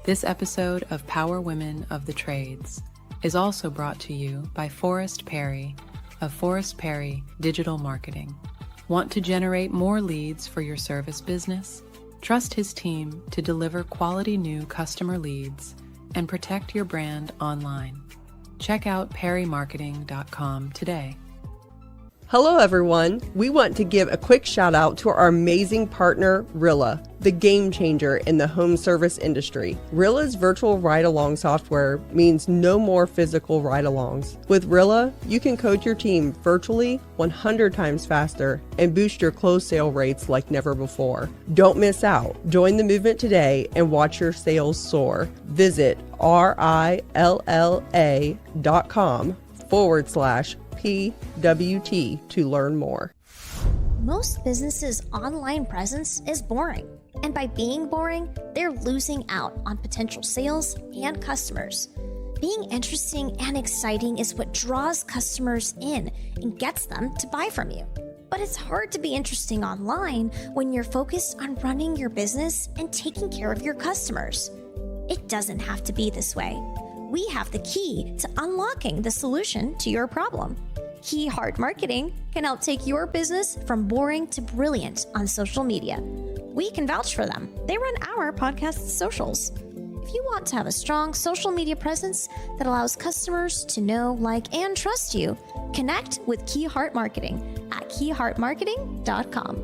This episode of Power Women of the Trades is also brought to you by Forrest Perry of Forrest Perry Digital Marketing. Want to generate more leads for your service business? Trust his team to deliver quality new customer leads and protect your brand online. Check out perrymarketing.com today. Hello everyone. We want to give a quick shout out to our amazing partner, Rilla, the game changer in the home service industry. Rilla's virtual ride-along software means no more physical ride-alongs. With Rilla, you can coach your team virtually 100 times faster and boost your close sale rates like never before. Don't miss out. Join the movement today and watch your sales soar. Visit rilla.com/PWT to learn more. Most businesses' online presence is boring, and by being boring, they're losing out on potential sales and customers. Being interesting and exciting is what draws customers in and gets them to buy from you. But it's hard to be interesting online when you're focused on running your business and taking care of your customers. It doesn't have to be this way. We have the key to unlocking the solution to your problem. Key Heart Marketing can help take your business from boring to brilliant on social media. We can vouch for them. They run our podcast socials. If you want to have a strong social media presence that allows customers to know, like, and trust you, connect with Key Heart Marketing at keyheartmarketing.com.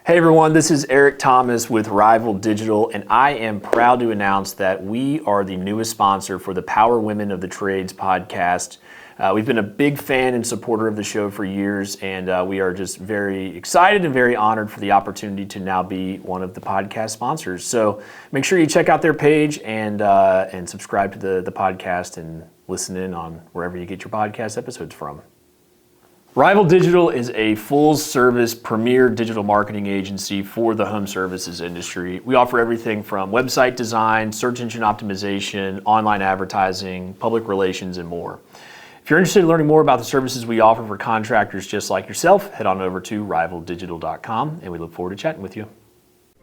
Hey everyone, this is Eric Thomas with Rival Digital, and I am proud to announce that we are the newest sponsor for the Power Women of the Trades podcast. We've been a big fan and supporter of the show for years, and we are just very excited and very honored for the opportunity to now be one of the podcast sponsors. So make sure you check out their page and subscribe to the podcast and listen in on wherever you get your podcast episodes from. Rival Digital is a full-service premier digital marketing agency for the home services industry. We offer everything from website design, search engine optimization, online advertising, public relations, and more. If you're interested in learning more about the services we offer for contractors just like yourself, head on over to rivaldigital.com, and we look forward to chatting with you.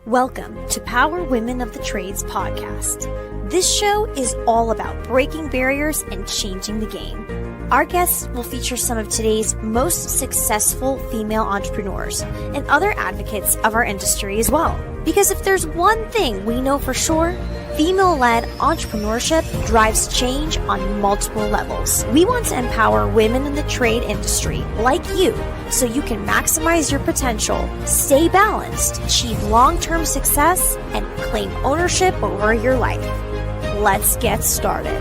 Welcome to Power Women of the Trades podcast. This show is all about breaking barriers and changing the game. Our guests will feature some of today's most successful female entrepreneurs and other advocates of our industry as well. Because if there's one thing we know for sure, female-led entrepreneurship drives change on multiple levels. We want to empower women in the trade industry like you so you can maximize your potential, stay balanced, achieve long-term success, and claim ownership over your life. Let's get started.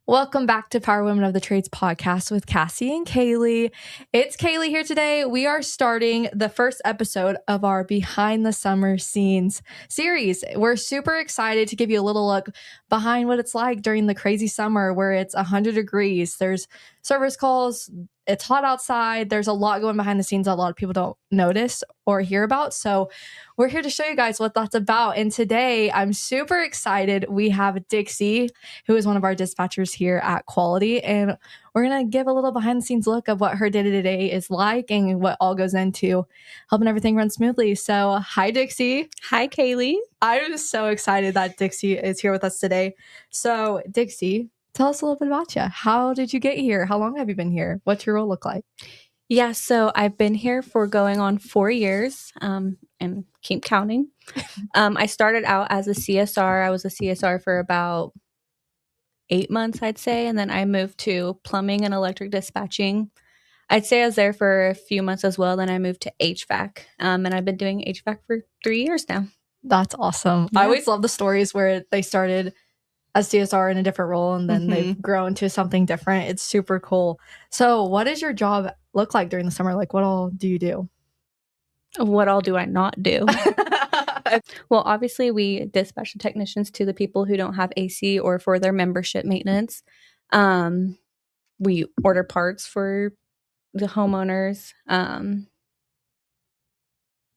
Welcome back to Power Women of the Trades podcast with Cassie and Kailee. It's Kailee here today. We are starting the first episode of our Behind the Summer Scenes series. We're super excited to give you a little look behind what it's like during the crazy summer where it's 100 degrees. There's service calls. It's hot outside. There's a lot going behind the scenes that a lot of people don't notice or hear about. So we're here to show you guys what that's about. And today I'm super excited. We have Dixie, who is one of our dispatchers here at Quality. And we're going to give a little behind the scenes look of what her day-to-day is like and what all goes into helping everything run smoothly. So hi, Dixie. Hi, Kailee. I'm so excited that Dixie is here with us today. So Dixie, tell us a little bit about you. How did you get here? How long have you been here? What's your role look like? Yeah, so I've been here for going on 4 years and keep counting. I started out as a CSR. I was a CSR for about 8 months, I'd say. And then I moved to plumbing and electric dispatching. I'd say I was there for a few months as well. Then I moved to HVAC. And I've been doing HVAC for 3 years now. That's awesome. Yeah. I always love the stories where they started as CSR in a different role and then they've grown to something different. It's super cool. So what does your job look like during the summer? Like, what all do you do? What all do I not do? Well, obviously we dispatch the technicians to the people who don't have AC or for their membership maintenance. We order parts for the homeowners.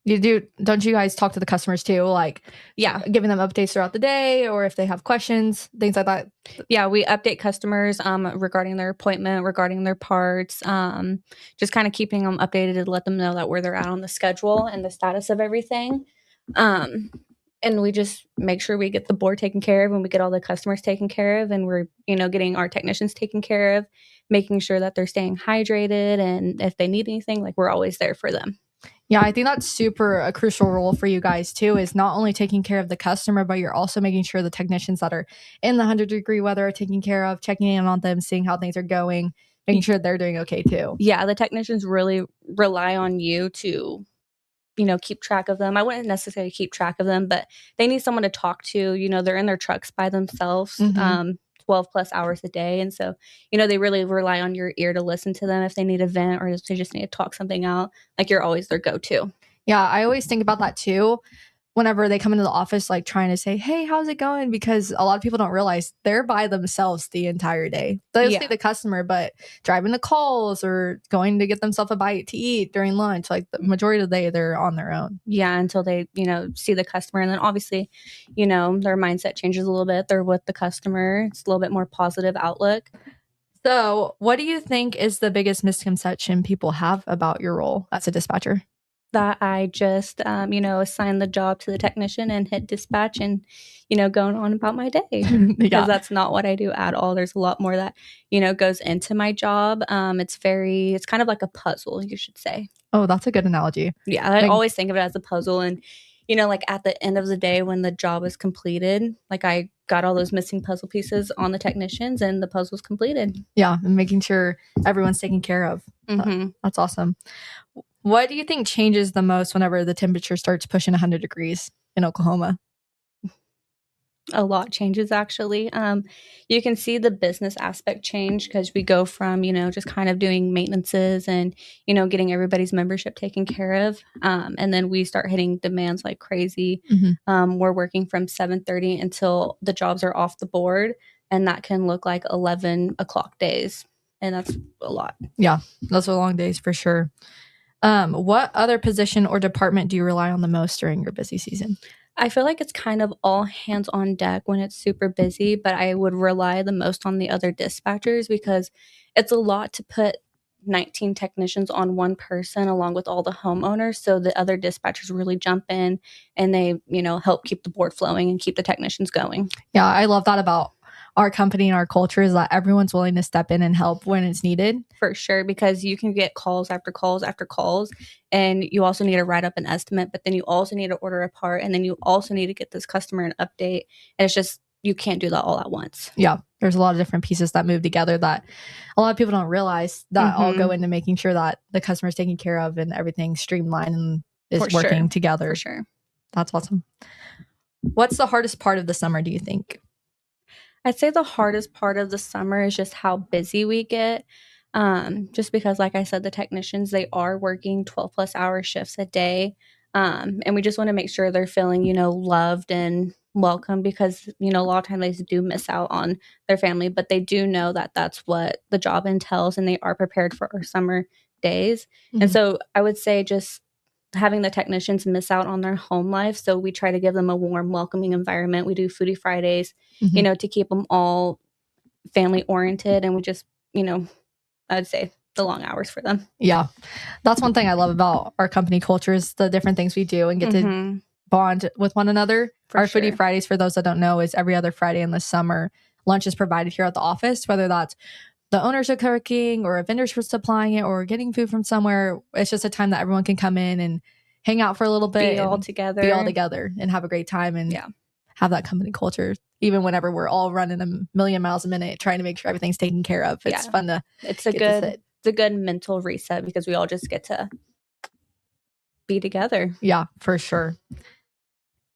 Don't you guys talk to the customers too? Like, yeah, giving them updates throughout the day, or if they have questions, things like that. Yeah, we update customers regarding their appointment, regarding their parts, just kind of keeping them updated to let them know that where they're at on the schedule and the status of everything. And we just make sure we get the board taken care of and we get all the customers taken care of, and we're, getting our technicians taken care of, making sure that they're staying hydrated. And if they need anything, like, we're always there for them. Yeah, I think that's super a crucial role for you guys too, is not only taking care of the customer, but you're also making sure the technicians that are in the 100-degree weather are taken care of, checking in on them, seeing how things are going, making sure they're doing okay too. Yeah, the technicians really rely on you to, keep track of them. I wouldn't necessarily keep track of them, but they need someone to talk to. They're in their trucks by themselves, 12 plus hours a day. And so, they really rely on your ear to listen to them if they need a vent or if they just need to talk something out. Like, you're always their go-to. Yeah, I always think about that too. Whenever they come into the office, like trying to say, hey, how's it going? Because a lot of people don't realize they're by themselves the entire day. They'll see the customer, but driving the calls or going to get themselves a bite to eat during lunch, like the majority of the day, they're on their own. Yeah, until they, see the customer. And then obviously, their mindset changes a little bit. They're with the customer. It's a little bit more positive outlook. So what do you think is the biggest misconception people have about your role as a dispatcher? That I just, assign the job to the technician and hit dispatch and, going on about my day. Because that's not what I do at all. There's a lot more that, goes into my job. It's kind of like a puzzle, you should say. Oh, that's a good analogy. Yeah, I always think of it as a puzzle. And, like at the end of the day when the job is completed, like I got all those missing puzzle pieces on the technicians and the puzzle's completed. Yeah, and making sure everyone's taken care of. That's awesome. What do you think changes the most whenever the temperature starts pushing 100 degrees in Oklahoma? A lot changes, actually. You can see the business aspect change because we go from, just kind of doing maintenances and, getting everybody's membership taken care of. And then we start hitting demands like crazy. We're working from 7:30 until the jobs are off the board. And that can look like 11 o'clock days. And that's a lot. Yeah, those are long days for sure. What other position or department do you rely on the most during your busy season? I feel like it's kind of all hands on deck when it's super busy, but I would rely the most on the other dispatchers because it's a lot to put 19 technicians on one person along with all the homeowners. So the other dispatchers really jump in and they, help keep the board flowing and keep the technicians going. Yeah, I love that about our company and our culture is that everyone's willing to step in and help when it's needed. For sure, because you can get calls after calls after calls, and you also need to write up an estimate, but then you also need to order a part, and then you also need to get this customer an update. And it's just, you can't do that all at once. Yeah, there's a lot of different pieces that move together that a lot of people don't realize that all go into making sure that the customer's taken care of and everything's streamlined and is working together. For sure. That's awesome. What's the hardest part of the summer, do you think? I'd say the hardest part of the summer is just how busy we get. Just because, like I said, the technicians, they are working 12 plus hour shifts a day. And we just want to make sure they're feeling, loved and welcome because, a lot of times they do miss out on their family, but they do know that that's what the job entails and they are prepared for our summer days. And so I would say just having the technicians miss out on their home life. So we try to give them a warm, welcoming environment. We do Foodie Fridays, to keep them all family oriented. And we just, I'd say the long hours for them. Yeah. That's one thing I love about our company culture is the different things we do and get to bond with one another. Our Foodie Fridays, for those that don't know, is every other Friday in the summer. Lunch is provided here at the office, whether that's the owners are cooking or a vendor's supplying it or getting food from somewhere. It's just a time that everyone can come in and hang out for a little bit. Be all together and have a great time and have that company culture. Even whenever we're all running a million miles a minute, trying to make sure everything's taken care of. It's fun to It's a good mental reset because we all just get to be together. Yeah, for sure.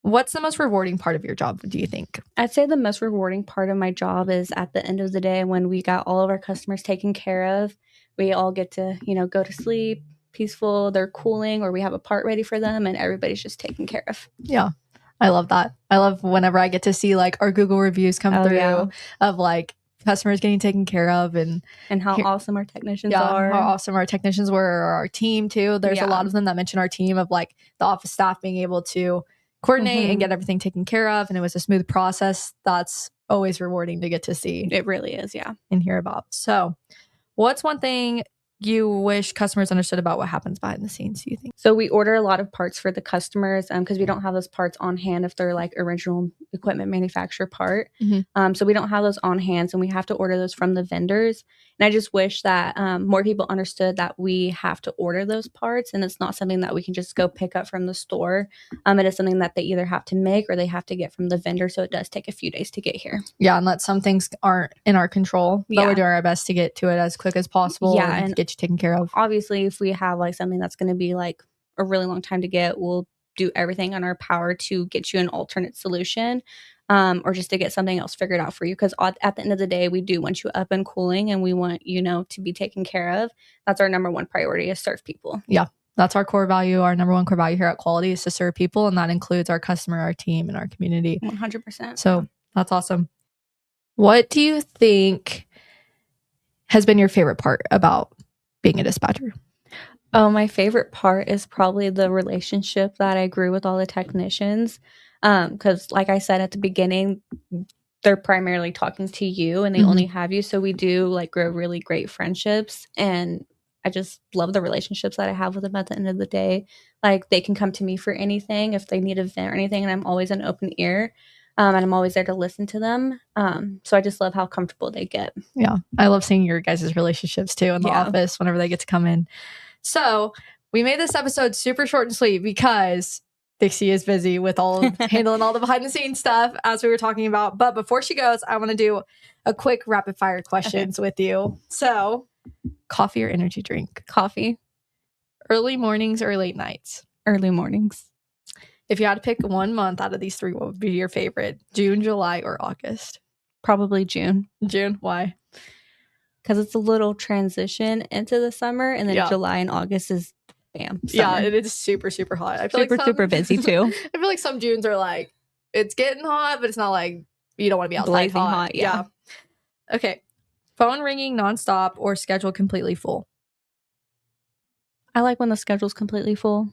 What's the most rewarding part of your job, do you think? I'd say the most rewarding part of my job is at the end of the day when we got all of our customers taken care of. We all get to, go to sleep, peaceful, they're cooling, or we have a part ready for them and everybody's just taken care of. Yeah, I love that. I love whenever I get to see like our Google reviews come through of like customers getting taken care of and how awesome our technicians are. How awesome our technicians were, or our team too. There's a lot of them that mention our team of like the office staff being able to coordinate and get everything taken care of. And it was a smooth process. That's always rewarding to get to see. It really is. Yeah. And hear about. So what's one thing you wish customers understood about what happens behind the scenes, do you think? So we order a lot of parts for the customers because we don't have those parts on hand if they're like original equipment manufacturer part. So we don't have those on hand, and we have to order those from the vendors. And I just wish that more people understood that we have to order those parts, and it's not something that we can just go pick up from the store. It is something that they either have to make or they have to get from the vendor. So it does take a few days to get here. Yeah, and that some things aren't in our control, but we're doing our best to get to it as quick as possible and get you taken care of. Obviously, if we have like something that's going to be like a really long time to get, we'll do everything in our power to get you an alternate solution or just to get something else figured out for you. Because at the end of the day, we do want you up and cooling, and we want, to be taken care of. That's our number one priority, is serve people. Yeah. That's our core value. Our number one core value here at Quality is to serve people. And that includes our customer, our team, and our community. 100%. So that's awesome. What do you think has been your favorite part about being a dispatcher? Oh, my favorite part is probably the relationship that I grew with all the technicians. Because like I said at the beginning, they're primarily talking to you and they only have you. So we do like grow really great friendships. And I just love the relationships that I have with them at the end of the day. Like they can come to me for anything if they need a vent or anything. And I'm always an open ear. And I'm always there to listen to them. So I just love how comfortable they get. Yeah. I love seeing your guys' relationships too in the office whenever they get to come in. So we made this episode super short and sweet because Dixie is busy with handling all the behind the scenes stuff as we were talking about. But before she goes, I want to do a quick rapid fire questions with you. So coffee or energy drink? Coffee. Early mornings or late nights? Early mornings. If you had to pick 1 month out of these three, what would be your favorite? June, July, or August? Probably June. June. Why? Because it's a little transition into the summer, and then July and August is bam. Summer. Yeah, it is super, super hot. I feel super busy too. I feel like some Junes are like, it's getting hot, but it's not like you don't want to be outside blazing hot. Yeah. Okay. Phone ringing nonstop or schedule completely full? I like when the schedule's completely full.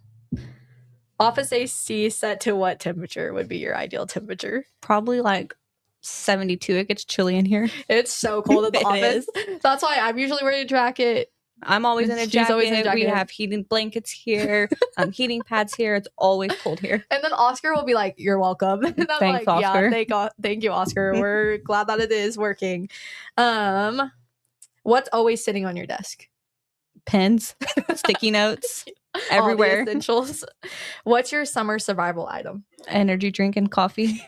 Office AC set to what temperature would be your ideal temperature? Probably like 72. It gets chilly in here. It's so cold in the office. That's why I'm usually wearing a jacket. I'm always in a jacket. We have heating blankets here, heating pads here. It's always cold here. And then Oscar will be like, "You're welcome." And I'm Thanks, like, Oscar. Yeah, thank you, Oscar. We're glad that it is working. What's always sitting on your desk? Pens, sticky notes, everywhere. All the essentials. What's your summer survival item? Energy drink and coffee.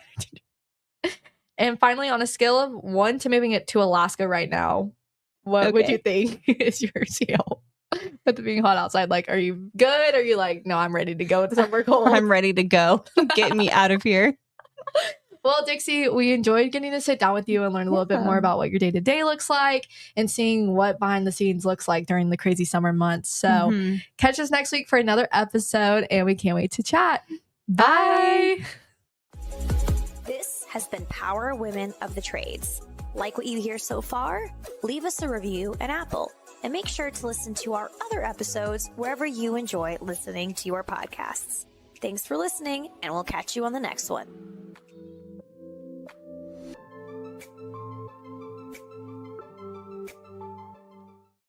And finally, on a scale of 1 to moving it to Alaska right now, what would you think is your CO? With it being hot outside, like, are you good? Or are you like, no, I'm ready to go to somewhere cold? I'm ready to go. Get me out of here. Well, Dixie, we enjoyed getting to sit down with you and learn a little bit more about what your day-to-day looks like and seeing what behind the scenes looks like during the crazy summer months. So catch us next week for another episode, and we can't wait to chat. Bye. This has been Power Women of the Trades. Like what you hear so far? Leave us a review in Apple and make sure to listen to our other episodes wherever you enjoy listening to your podcasts. Thanks for listening, and we'll catch you on the next one.